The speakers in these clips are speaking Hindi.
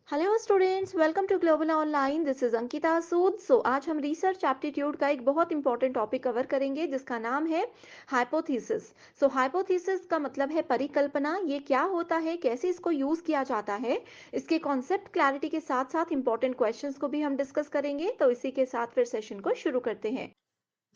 Hello students, welcome to global online. This is Ankita Sood. आज हम रिसर्च एप्टीट्यूड का एक बहुत इंपॉर्टेंट टॉपिक कवर करेंगे जिसका नाम है हाइपोथेसिस। हाइपोथेसिस का मतलब है परिकल्पना। ये क्या होता है, कैसे इसको यूज किया जाता है, इसके कॉन्सेप्ट क्लैरिटी के साथ साथ इंपॉर्टेंट क्वेश्चंस को भी हम डिस्कस करेंगे। तो इसी के साथ फिर सेशन को शुरू करते हैं।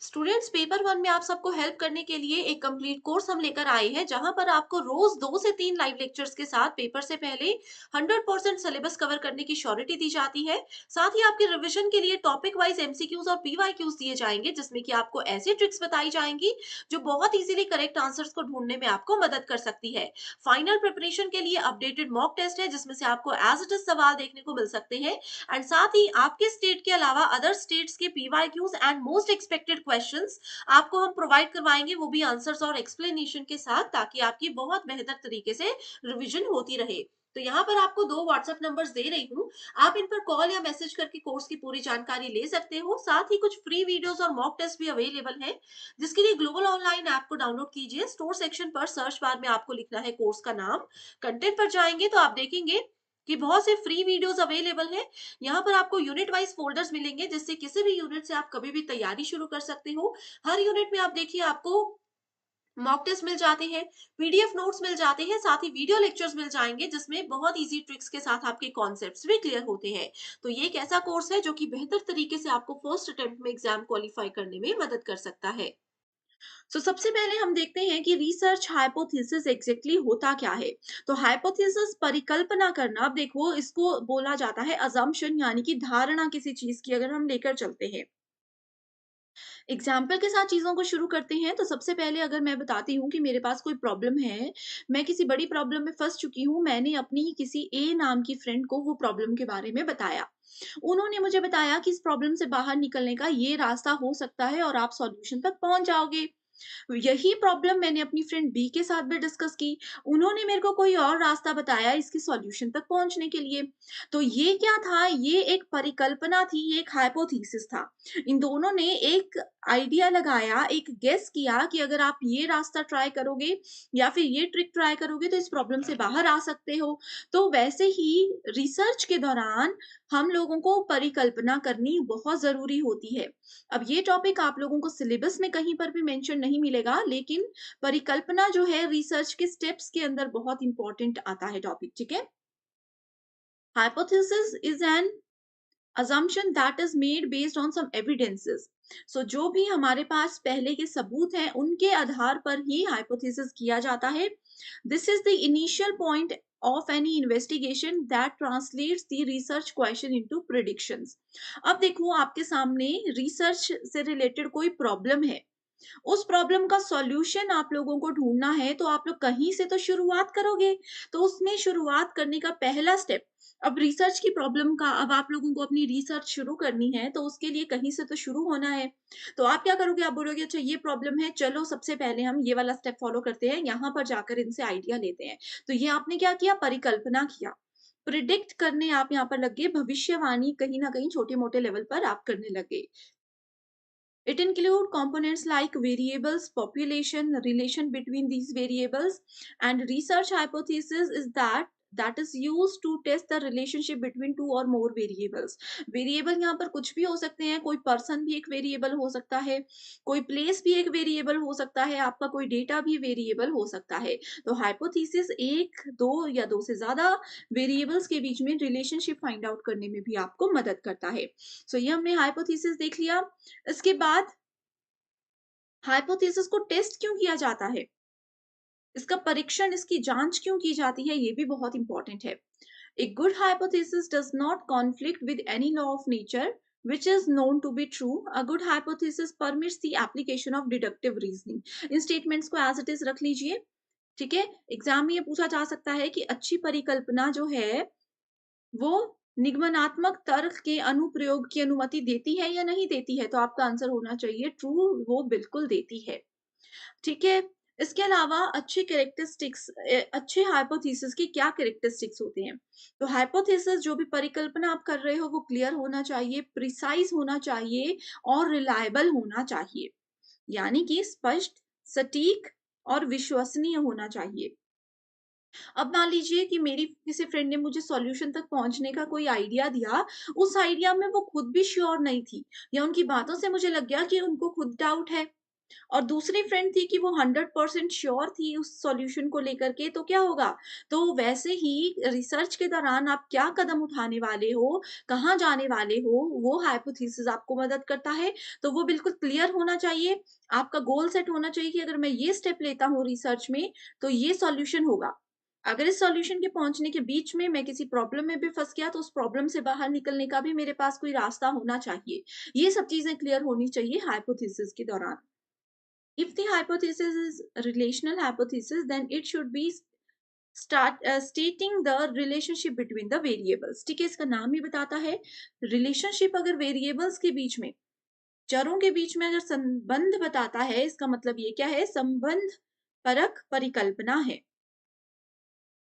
स्टूडेंट्स, पेपर वन में आप सबको हेल्प करने के लिए एक कंप्लीट कोर्स हम लेकर आए हैं जहां पर आपको रोज 2 से 3 लाइव लेक्चर्स के साथ पेपर से पहले 100% सिलेबस कवर करने की श्योरिटी दी जाती है। साथ ही आपके रिवीजन के लिए टॉपिक वाइज एमसीक्यूज और पीवाईक्यूज दिए जाएंगे जिसमें कि आपको ऐसी ट्रिक्स बताई जाएंगी जो बहुत इजीली करेक्ट आंसर्स को ढूंढने में आपको मदद कर सकती है। फाइनल प्रिपरेशन के लिए अपडेटेड मॉक टेस्ट है जिसमें से आपको एज इट इज सवाल देखने को मिल सकते हैं। एंड साथ ही आपके स्टेट के अलावा अदर स्टेट्स के PYQs and most expected questions आपको हम प्रोवाइड करवाएंगे, वो भी आंसर्स और एक्सप्लेनेशन के साथ, ताकि आपकी बहुत बेहतर तरीके से रिवीजन होती रहे। तो यहाँ पर आपको 2 व्हाट्सएप नंबर्स दे रही हूँ, आप इन पर कॉल या मैसेज करके कोर्स की पूरी जानकारी ले सकते हो। साथ ही कुछ फ्री वीडियोस और मॉक टेस्ट भी अवेलेबल है, जिसके लिए ग्लोबल ऑनलाइन ऐप को डाउनलोड कीजिए। स्टोर सेक्शन पर सर्च बार में आपको लिखना है कोर्स का नाम। कंटेंट पर जाएंगे तो आप देखेंगे कि बहुत से फ्री वीडियोस अवेलेबल हैं। यहाँ पर आपको यूनिट वाइज फोल्डर्स मिलेंगे जिससे किसी भी यूनिट से आप कभी भी तैयारी शुरू कर सकते हो। हर यूनिट में आप देखिए आपको मॉक टेस्ट मिल जाते हैं, पीडीएफ नोट्स मिल जाते हैं, साथ ही वीडियो लेक्चर्स मिल जाएंगे जिसमें बहुत इजी ट्रिक्स के साथ आपके कॉन्सेप्ट्स भी क्लियर होते हैं। तो ये एक ऐसा कोर्स है जो कि बेहतर तरीके से आपको फर्स्ट अटेम्प्ट में एग्जाम क्वालिफाई करने में मदद कर सकता है। सबसे पहले हम देखते हैं कि रिसर्च हाइपोथेसिस एग्जैक्टली होता क्या है। तो हाइपोथेसिस परिकल्पना करना, अब देखो इसको बोला जाता है अजम्पशन, यानी कि धारणा किसी चीज की अगर हम लेकर चलते हैं। एग्जाम्पल के साथ चीज़ों को शुरू करते हैं। तो सबसे पहले अगर मैं बताती हूँ कि मेरे पास कोई प्रॉब्लम है, मैं किसी बड़ी प्रॉब्लम में फँस चुकी हूँ, मैंने अपनी ही किसी ए नाम की फ्रेंड को वो प्रॉब्लम के बारे में बताया। उन्होंने मुझे बताया कि इस प्रॉब्लम से बाहर निकलने का ये रास्ता हो सकता है और आप सॉल्यूशन तक पहुँच जाओगे। यही प्रॉब्लम मैंने अपनी फ्रेंड बी के साथ भी डिस्कस की। उन्होंने मेरे को कोई और रास्ता बताया इसके सॉल्यूशन तक पहुँचने के लिए। तो ये क्या था? ये एक परिकल्पना थी, ये एक हाइपोथेसिस था। इन दोनों ने एक आइडिया लगाया, एक गेस किया कि अगर आप ये रास्ता ट्राई करोगे या फिर ये ट्रिक ट्राई करोगे तो इस प्रॉब्लम से बाहर आ सकते हो। तो वैसे ही रिसर्च के दौरान हम लोगों को परिकल्पना करनी बहुत ज़रूरी होती है। अब ये टॉपिक आप लोगों को सिलेबस में कहीं पर भी मेंशन नहीं मिलेगा, लेकिन परिकल्पना जो है रिसर्च के स्टेप्स के अंदर बहुत इंपॉर्टेंट आता है टॉपिक, ठीक है? Hypothesis is an assumption that is made based on some evidences. जो भी हमारे पास पहले के सबूत हैं उनके आधार पर ही हाइपोथेसिस किया जाता है। This is the initial point of any investigation that translates the research question into predictions. अब देखो आपके सामने रिसर्च से रिलेटेड कोई प्रॉब्लम है, उस प्रॉब्लम का सॉल्यूशन आप लोगों को ढूँढना है, तो आप लोग कहीं से तो शुरुआत करोगे। तो उसमें शुरुआत करने का पहला स्टेप, अब रिसर्च की प्रॉब्लम का, अब आप लोगों को अपनी रिसर्च शुरू करनी है, तो उसके लिए कहीं से तो शुरू होना है। तो आप क्या करोगे? आप बोलोगे अच्छा ये प्रॉब्लम है, चलो सबसे पहले हम ये वाला स्टेप फॉलो करते हैं, यहाँ पर जाकर इनसे आइडिया लेते हैं। तो ये आपने क्या किया? परिकल्पना किया। प्रिडिक्ट करने आप यहाँ पर लग गए, भविष्यवाणी कहीं न कहीं छोटे-मोटे लेवल पर आप करने लगे। It include components like variables, population, relation between these variables, and research hypothesis is that is used to test the relationship between two or more variables. Variable यहाँ पर कुछ भी हो सकते हैं, कोई पर्सन भी एक वेरिएबल हो सकता है, कोई प्लेस भी एक वेरिएबल हो सकता है, आपका कोई डेटा भी वेरिएबल हो सकता है। तो हाइपोथेसिस एक, दो या दो से ज्यादा वेरिएबल्स के बीच में रिलेशनशिप फाइंड आउट करने में भी आपको मदद करता है। ये हमने हाइपोथेसिस देख लिया। इसके बाद हाइपोथेसिस को टेस्ट क्यों किया जाता है? इसका परीक्षण, इसकी जांच क्यों की जाती है? ये भी बहुत इंपॉर्टेंट है। A good hypothesis does not conflict with any law of nature which is known to be true. A good hypothesis permits the application of deductive reasoning. In statements को एज इट इज रख लीजिए, ठीक है? एग्जाम में ये पूछा जा सकता है कि अच्छी परिकल्पना जो है वो निगमनात्मक तर्क के अनुप्रयोग की अनुमति देती है या नहीं देती है? तो आपका आंसर होना चाहिए ट्रू, वो बिल्कुल देती है। ठीक है? इसके अलावा अच्छे हाइपोथेसिस की क्या कैरेक्टरिस्टिक्स होते हैं? तो हाइपोथेसिस जो भी परिकल्पना आप कर रहे हो वो क्लियर होना चाहिए, प्रिसाइज़ होना चाहिए और रिलायबल होना चाहिए। यानी कि स्पष्ट, सटीक और विश्वसनीय होना चाहिए। अब मान लीजिए कि मेरी किसी फ्रेंड ने मुझे सॉल्यूशन तक पहुँचने का कोई आइडिया दिया, उस आइडिया में वो खुद भी श्योर नहीं थी या उनकी बातों से मुझे लग गया कि उनको खुद डाउट है। और दूसरी फ्रेंड थी कि वो 100% श्योर थी उस सॉल्यूशन को लेकर के, तो क्या होगा? तो वैसे ही रिसर्च के दौरान आप क्या कदम उठाने वाले हो, कहाँ जाने वाले हो, वो हाइपोथेसिस आपको मदद करता है। तो वो बिल्कुल क्लियर होना चाहिए, आपका गोल सेट होना चाहिए कि अगर मैं ये स्टेप लेता हूँ रिसर्च में, तो ये सॉल्यूशन होगा। अगर इस सॉल्यूशन के पहुँचने के बीच में मैं किसी प्रॉब्लम में भी फँस गया, तो उस प्रॉब्लम से बाहर निकलने का भी मेरे पास कोई रास्ता होना चाहिए। ये सब चीज़ें क्लियर होनी चाहिए हाइपोथेसिस के दौरान। If the hypothesis is relational hypothesis, then it should be start stating the relationship between the variables. ठीक है, इसका नाम ही बताता है रिलेशनशिप। अगर वेरिएबल्स के बीच में, चरों के बीच में अगर संबंध बताता है, इसका मतलब ये क्या है? संबंध परक परिकल्पना है।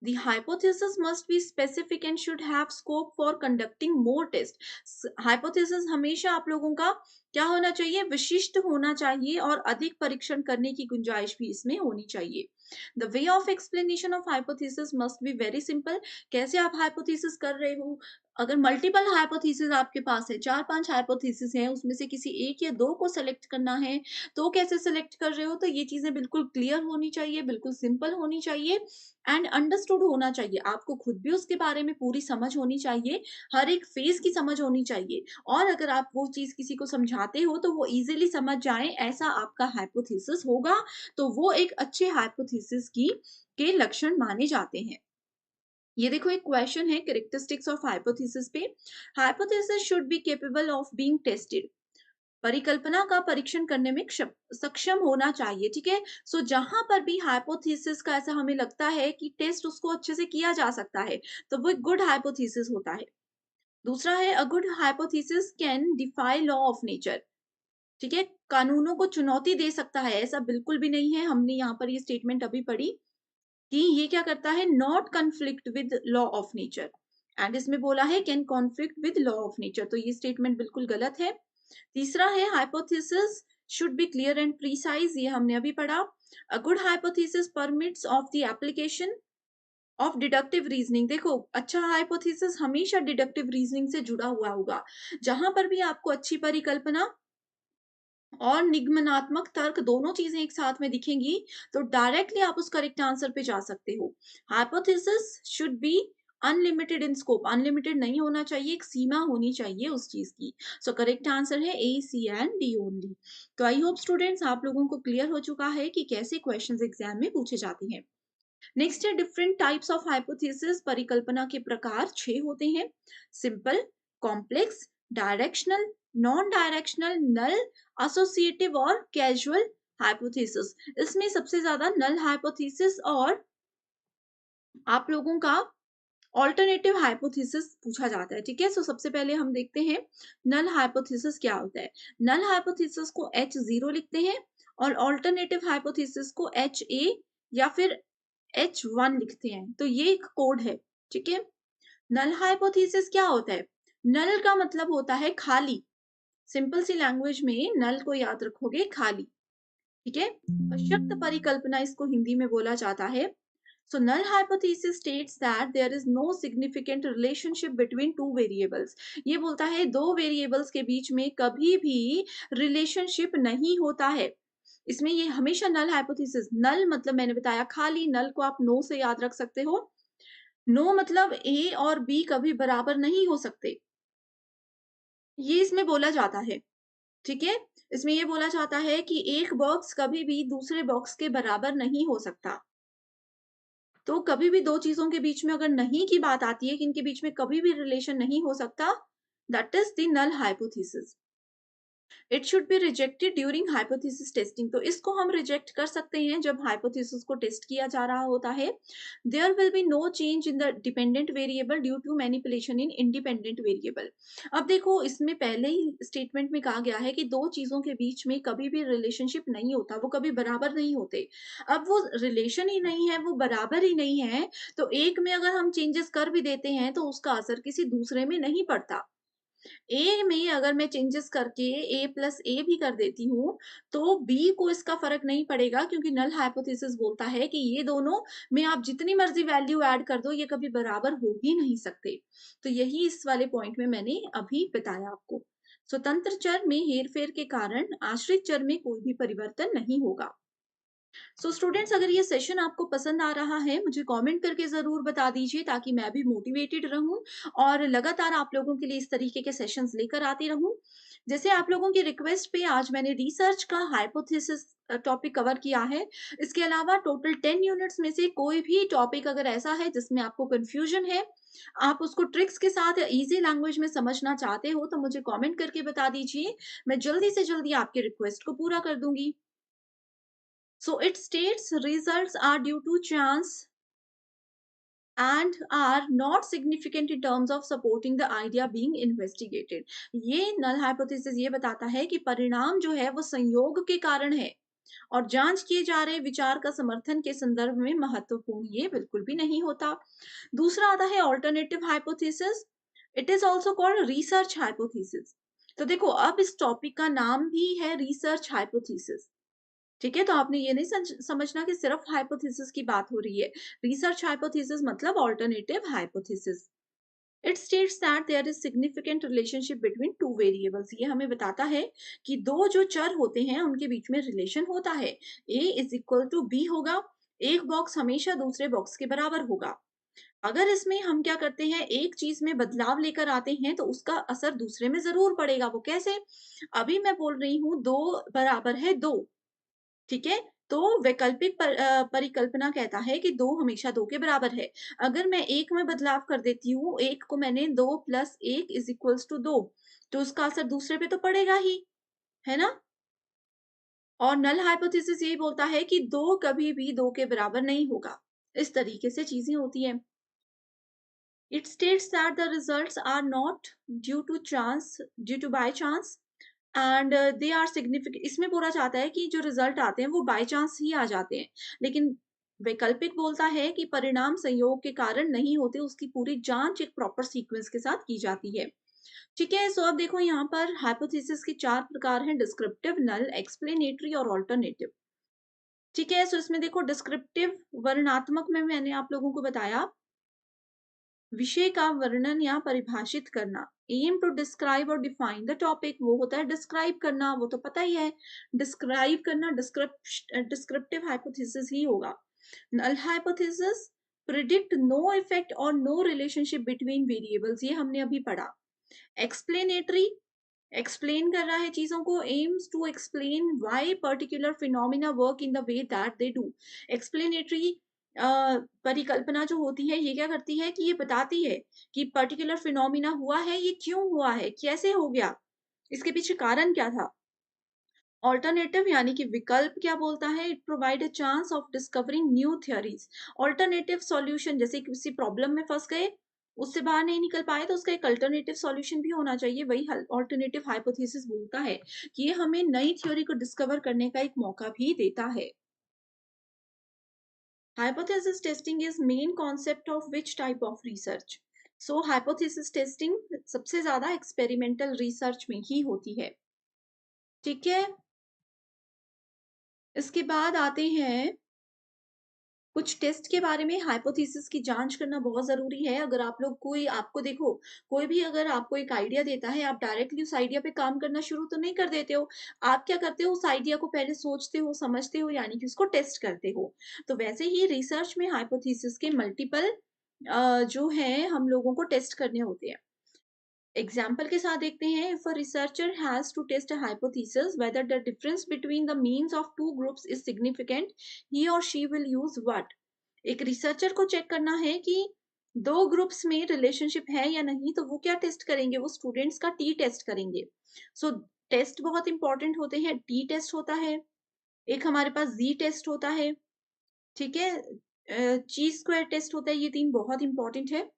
The hypothesis must be specific and should have scope for conducting more tests. Hypothesis हमेशा आप लोगों का क्या होना चाहिए? विशिष्ट होना चाहिए और अधिक परीक्षण करने की गुंजाइश भी इसमें होनी चाहिए। The way of explanation of hypothesis must be very simple. कैसे आप hypothesis कर रहे हो? अगर मल्टीपल हाइपोथेसिस आपके पास है, 4-5 हाइपोथेसिस हैं, उसमें से किसी 1 या 2 को सेलेक्ट करना है, तो कैसे सेलेक्ट कर रहे हो? तो ये चीज़ें बिल्कुल क्लियर होनी चाहिए, बिल्कुल सिंपल होनी चाहिए एंड अंडरस्टूड होना चाहिए। आपको खुद भी उसके बारे में पूरी समझ होनी चाहिए, हर एक फेज़ की समझ होनी चाहिए और अगर आप वो चीज़ किसी को समझाते हो, तो वो ईज़िली समझ जाएँ, ऐसा आपका हाइपोथेसिस होगा, तो वो एक अच्छे हाइपोथेसिस की के लक्षण माने जाते हैं। ये देखो एक क्वेश्चन है कैरेक्टरिस्टिक्स ऑफ हाइपोथेसिस पे। Hypothesis should be capable of being tested. परिकल्पना का परीक्षण करने में सक्षम होना चाहिए, ठीक है? सो जहां पर भी हाइपोथेसिस का ऐसा हमें लगता है कि टेस्ट उसको अच्छे से किया जा सकता है, तो वो एक गुड हाइपोथेसिस होता है। दूसरा है a good hypothesis can defy law of nature. ठीक है, कानूनों को चुनौती दे सकता है, ऐसा बिल्कुल भी नहीं है। हमने यहाँ पर ये स्टेटमेंट अभी पढ़ी कि ये क्या करता है? Not conflict with law of nature. And इसमें बोला है can conflict with law of nature, तो ये स्टेटमेंट बिल्कुल गलत है। तीसरा है hypothesis should be clear and precise, ये हमने अभी पढ़ा। अ good hypothesis permits of the application of deductive reasoning. देखो, अच्छा हाइपोथेसिस हमेशा डिडक्टिव रीजनिंग से जुड़ा हुआ होगा। जहां पर भी आपको अच्छी परिकल्पना और निगमनात्मक तर्क दोनों चीजें एक साथ में दिखेंगी, तो डायरेक्टली आप उस करेक्ट आंसर पे जा सकते हो। Hypothesis should be unlimited in scope. Unlimited नहीं होना चाहिए, एक सीमा होनी चाहिए उस चीज की। सो करेक्ट आंसर है ए, सी एंड डी ओनली। तो आई होप स्टूडेंट्स आप लोगों को क्लियर हो चुका है कि कैसे क्वेश्चंस एग्जाम में पूछे जाते हैं। नेक्स्ट है डिफरेंट टाइप्स ऑफ हाइपोथेसिस। परिकल्पना के प्रकार 6 होते हैं। Simple, complex, directional, non directional, null, associative और कैजुअल हाइपोथेसिस। इसमें सबसे ज्यादा नल हाइपोथेसिस और आप लोगों का ऑल्टरनेटिव हाइपोथेसिस पूछा जाता है। ठीक है, सो सबसे पहले हम देखते हैं नल हाइपोथेसिस क्या होता है। नल हाइपोथेसिस को H0 लिखते हैं और ऑल्टरनेटिव हाइपोथेसिस को HA या फिर H1 लिखते हैं। तो ये एक कोड है। ठीक है, नल हाइपोथेसिस क्या होता है? नल का मतलब होता है खाली। सिंपल सी लैंग्वेज में नल को याद रखोगे, खाली। ठीक है, अशक्त परिकल्पना इसको हिंदी में बोला जाता है। So null hypothesis states that there is no significant relationship between two variables. ये बोलता है दो वेरिएबल्स के बीच में कभी भी रिलेशनशिप नहीं होता है। इसमें ये हमेशा नल हाइपोथेसिस, नल मतलब मैंने बताया खाली, नल को आप नो से याद रख सकते हो। नो मतलब ए और बी कभी बराबर नहीं हो सकते, ये इसमें बोला जाता है। ठीक है, इसमें ये बोला जाता है कि एक बॉक्स कभी भी दूसरे बॉक्स के बराबर नहीं हो सकता। तो कभी भी 2 चीज़ों के बीच में अगर नहीं की बात आती है कि इनके बीच में कभी भी रिलेशन नहीं हो सकता, that is the null hypothesis. It should be rejected during hypothesis testing. तो इसको हम रिजेक्ट कर सकते हैं जब हाइपोथेसिस को टेस्ट किया जा रहा होता है। There will be no change in the dependent variable due to manipulation in independent variable. अब देखो, इसमें पहले ही स्टेटमेंट में कहा गया है कि 2 चीज़ों के बीच में कभी भी रिलेशनशिप नहीं होता, वो कभी बराबर नहीं होते। अब वो रिलेशन ही नहीं है, वो बराबर ही नहीं है, तो एक में अगर हम चेंजेस कर भी देते हैं, तो उसका असर किसी दूसरे में नहीं पड़ता। ए में अगर मैं चेंजेस करके ए प्लस ए भी कर देती हूँ, तो बी को इसका फ़र्क नहीं पड़ेगा, क्योंकि नल हाइपोथेसिस बोलता है कि ये दोनों में आप जितनी मर्ज़ी वैल्यू ऐड कर दो, ये कभी बराबर हो ही नहीं सकते। तो यही इस वाले पॉइंट में मैंने अभी बताया आपको। स्वतंत्र चर में हेर-फेर के कारण आश्रित चर में कोई भी परिवर्तन नहीं होगा। सो स्टूडेंट्स, अगर ये सेशन आपको पसंद आ रहा है, मुझे कमेंट करके ज़रूर बता दीजिए, ताकि मैं भी मोटिवेटेड रहूँ और लगातार आप लोगों के लिए इस तरीके के सेशंस लेकर आती रहूँ। जैसे आप लोगों की रिक्वेस्ट पे आज मैंने रिसर्च का हाइपोथेसिस टॉपिक कवर किया है। इसके अलावा टोटल 10 यूनिट्स में से कोई भी टॉपिक अगर ऐसा है जिसमें आपको कन्फ्यूजन है, आप उसको ट्रिक्स के साथ ईज़ी लैंग्वेज में समझना चाहते हो, तो मुझे कमेंट करके बता दीजिए। मैं जल्दी से जल्दी आपकी रिक्वेस्ट को पूरा कर दूँगी। So it states results are due to chance and are not significant in terms of supporting the idea being investigated. ये null hypothesis ये बताता है कि परिणाम जो है वो संयोग के कारण है और जांच किए जा रहे विचार का समर्थन के संदर्भ में महत्वपूर्ण ये बिल्कुल भी नहीं होता। दूसरा आता है alternative hypothesis. It is also called research hypothesis. तो देखो, अब इस टॉपिक का नाम भी है रिसर्च हाइपोथेसिस। ठीक है, तो आपने ये नहीं समझना कि सिर्फ हाइपोथेसिस की बात हो रही है। रिसर्च हाइपोथेसिस मतलब alternative hypothesis. It states that there is significant relationship between two variables. ये हमें बताता है कि दो जो चर होते हैं उनके बीच में रिलेशन होता है। ए इज इक्वल टू बी होगा। एक बॉक्स हमेशा दूसरे बॉक्स के बराबर होगा। अगर इसमें हम क्या करते हैं, एक चीज में बदलाव लेकर आते हैं, तो उसका असर दूसरे में जरूर पड़ेगा। वो कैसे? अभी मैं बोल रही हूँ दो बराबर है दो, ठीक है? तो वैकल्पिक परिकल्पना कहता है कि 2 हमेशा 2 के बराबर है। अगर मैं 1 में बदलाव कर देती हूँ, 1 को मैंने 2 प्लस 1 इज़ इक्वल्स टू 2, तो उसका असर दूसरे पे तो पड़ेगा ही, है ना? और नल हाइपोथेसिस यही बोलता है कि 2 कभी भी 2 के बराबर नहीं होगा। इस तरीके से चीज़ें होती हैं। It states that the results are not due to by chance and they are significant. इसमें बोला चाहता है कि जो रिजल्ट आते हैं वो बाय चांस ही आ जाते हैं, लेकिन वैकल्पिक बोलता है कि परिणाम संयोग के कारण नहीं होते, उसकी पूरी जांच एक प्रॉपर सीक्वेंस के साथ की जाती है। ठीक है, सो अब देखो, यहाँ पर हाइपोथेसिस के 4 प्रकार हैं: डिस्क्रिप्टिव, नल, एक्सप्लेनेटरी और ऑल्टरनेटिव। ठीक है, सो इसमें देखो, डिस्क्रिप्टिव वर्णनात्मक में मैंने आप लोगों को बताया विषय का वर्णन या परिभाषित करना। एम टू डिस्क्राइब और डिफाइन द टॉपिक, वो होता है डिस्क्राइब करना, वो तो पता ही है। डिस्क्राइब करना डिस्क्रिप्टिव हाइपोथेसिस ही होगा। Null hypothesis predict no effect और नो रिलेशनशिप बिटवीन वेरिएबल्स, ये हमने अभी पढ़ा। एक्सप्लेनेटरी एक्सप्लेन कर रहा है चीजों को, aims to explain why particular phenomena work in the way that they do. Explanatory परिकल्पना जो होती है, ये क्या करती है कि ये बताती है कि पर्टिकुलर फिनोमिना हुआ है, ये क्यों हुआ है, कैसे हो गया, इसके पीछे कारण क्या था। ऑल्टरनेटिव यानी कि विकल्प क्या बोलता है, it provide a chance of discovering new theories. Alternative solution, जैसे किसी प्रॉब्लम में फंस गए, उससे बाहर नहीं निकल पाए, तो उसका एक अल्टरनेटिव सॉल्यूशन भी होना चाहिए। वही ऑल्टरनेटिव हाइपोथेसिस बोलता है कि ये हमें नई थ्योरी को डिस्कवर करने का एक मौका भी देता है। Hypothesis testing is main concept of which type of research? So hypothesis testing सबसे ज्यादा एक्सपेरिमेंटल रिसर्च में ही होती है। ठीक है, इसके बाद आते हैं कुछ टेस्ट के बारे में। हाइपोथेसिस की जांच करना बहुत जरूरी है। अगर आप लोग कोई आपको देखो, कोई भी अगर आपको एक आइडिया देता है, आप डायरेक्टली उस आइडिया पे काम करना शुरू तो नहीं कर देते हो। आप क्या करते हो, उस आइडिया को पहले सोचते हो, समझते हो, यानी कि उसको टेस्ट करते हो। तो वैसे ही रिसर्च में हाइपोथेसिस के मल्टीपल जो है हम लोगों को टेस्ट करने होते हैं। एग्जाम्पल के साथ देखते हैं। If a researcher has to test a hypothesis whether the difference between the means of two groups is significant, he और शी विल यूज व्हाट। एक रिसर्चर को चेक करना है कि दो ग्रुप्स में रिलेशनशिप है या नहीं, तो वो क्या टेस्ट करेंगे, वो स्टूडेंट्स का टी टेस्ट करेंगे। सो टेस्ट बहुत इंपॉर्टेंट होते हैं। टी टेस्ट होता है, एक हमारे पास जी टेस्ट होता है, ठीक है, ची स्क्वायर टेस्ट होता है। ये तीन बहुत इंपॉर्टेंट है।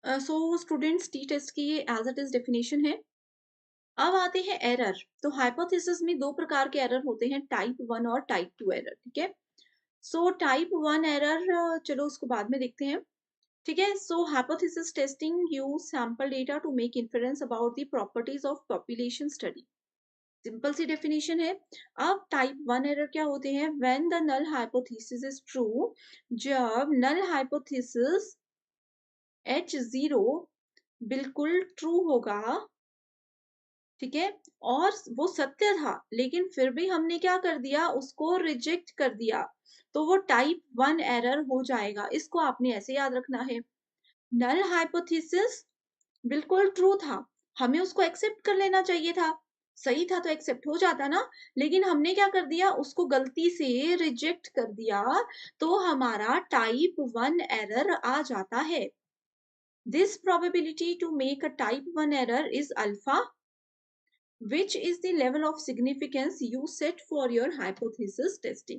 सो स्टूडेंट्स, टी टेस्ट की ये एज इट इज डेफिनेशन है। अब आते हैं एरर। तो हाइपोथेसिस में दो प्रकार के एरर होते हैं, टाइप 1 और टाइप 2 एरर। ठीक है, सो टाइप 1 एरर, चलो उसको बाद में देखते हैं। ठीक है। So hypothesis testing use sample data to make inference about the properties of population study. Simple सी डेफिनेशन है। अब टाइप वन एरर क्या होते हैं? When the null hypothesis is true, जब नल हाइपोथेसिस H0 बिल्कुल ट्रू होगा, ठीक है, और वो सत्य था, लेकिन फिर भी हमने क्या कर दिया, उसको रिजेक्ट कर दिया, तो वो टाइप वन एरर हो जाएगा। इसको आपने ऐसे याद रखना है। नल हाइपोथेसिस बिल्कुल ट्रू था, हमें उसको एक्सेप्ट कर लेना चाहिए था, सही था तो एक्सेप्ट हो जाता ना, लेकिन हमने क्या कर दिया, उसको गलती से रिजेक्ट कर दिया, तो हमारा टाइप वन एरर आ जाता है। This probability to make a type one error is alpha, which is the level of significance you set for your hypothesis testing।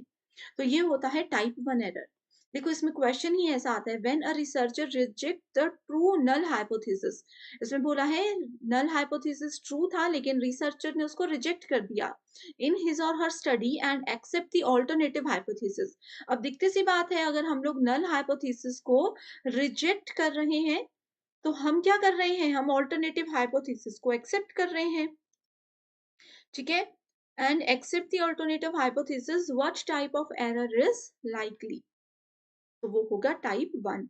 तो ये होता है टाइप वन एरर। देखो इसमें क्वेश्चन ही ऐसा आता है, when a researcher reject the true null hypothesis. इसमें बोला है नल हाइपोथेसिस ट्रू था, लेकिन रिसर्चर ने उसको रिजेक्ट कर दिया इन हिज और her study and accept the alternative hypothesis. अब दिखती सी बात है, अगर हम लोग नल हाइपोथेसिस को रिजेक्ट कर रहे हैं, तो हम क्या कर रहे हैं, हम ऑल्टरनेटिव हाइपोथेसिस को एक्सेप्ट कर रहे हैं, ठीक है। And accept the alternative hypothesis, what type of error is likely, तो वो होगा टाइप वन।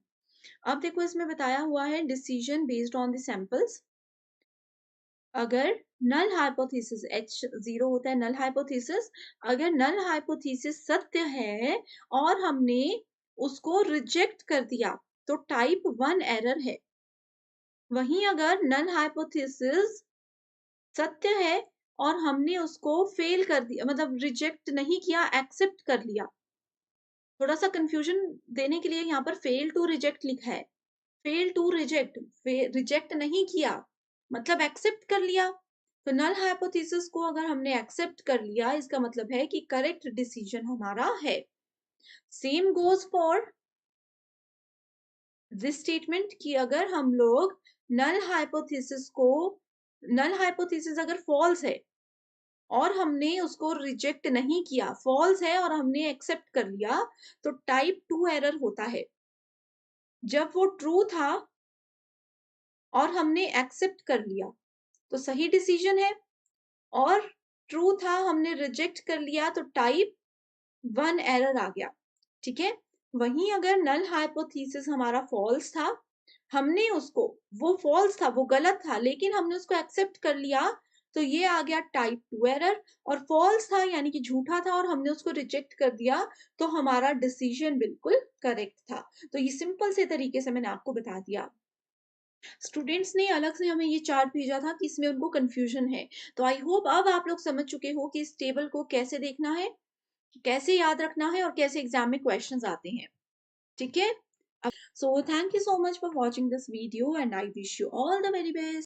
अब देखो इसमें बताया हुआ है decision based on the samples. अगर नल हाइपोथेसिस H0 होता है नल हाइपोथेसिस, अगर नल हाइपोथेसिस सत्य है और हमने उसको रिजेक्ट कर दिया, तो टाइप वन एरर है। वहीं अगर नल हाइपोथेसिस सत्य है और हमने उसको फेल कर दिया, मतलब रिजेक्ट नहीं किया, एक्सेप्ट कर लिया। थोड़ा सा कंफ्यूजन देने के लिए यहाँ पर फेल टू रिजेक्ट लिखा है। फेल टू रिजेक्ट, रिजेक्ट नहीं किया, मतलब एक्सेप्ट कर लिया। तो नल हाइपोथेसिस को अगर हमने एक्सेप्ट कर लिया, इसका मतलब है कि करेक्ट डिसीजन हमारा है। Same goes for this statement कि अगर हम लोग नल हाइपोथेसिस को, नल हाइपोथेसिस अगर फॉल्स है और हमने उसको रिजेक्ट नहीं किया, फॉल्स है और हमने एक्सेप्ट कर लिया, तो टाइप टू एरर होता है। जब वो ट्रू था और हमने एक्सेप्ट कर लिया, तो सही डिसीजन है, और ट्रू था हमने रिजेक्ट कर लिया, तो टाइप वन एरर आ गया, ठीक है। वहीं अगर नल हाइपोथेसिस हमारा फॉल्स था, हमने उसको, वो फॉल्स था, वो गलत था, लेकिन हमने उसको एक्सेप्ट कर लिया, तो ये आ गया टाइप टू एरर। और फॉल्स था यानी कि झूठा था और हमने उसको रिजेक्ट कर दिया, तो हमारा डिसीजन बिल्कुल करेक्ट था। तो ये सिंपल से तरीके से मैंने आपको बता दिया। स्टूडेंट्स ने अलग से हमें ये चार्ट भेजा था कि इसमें उनको कंफ्यूजन है, तो आई होप अब आप लोग समझ चुके हो कि इस टेबल को कैसे देखना है, कैसे याद रखना है और कैसे एग्जाम में क्वेश्चंस आते हैं, ठीक है। So thank you so much for watching this video and I wish you all the very best.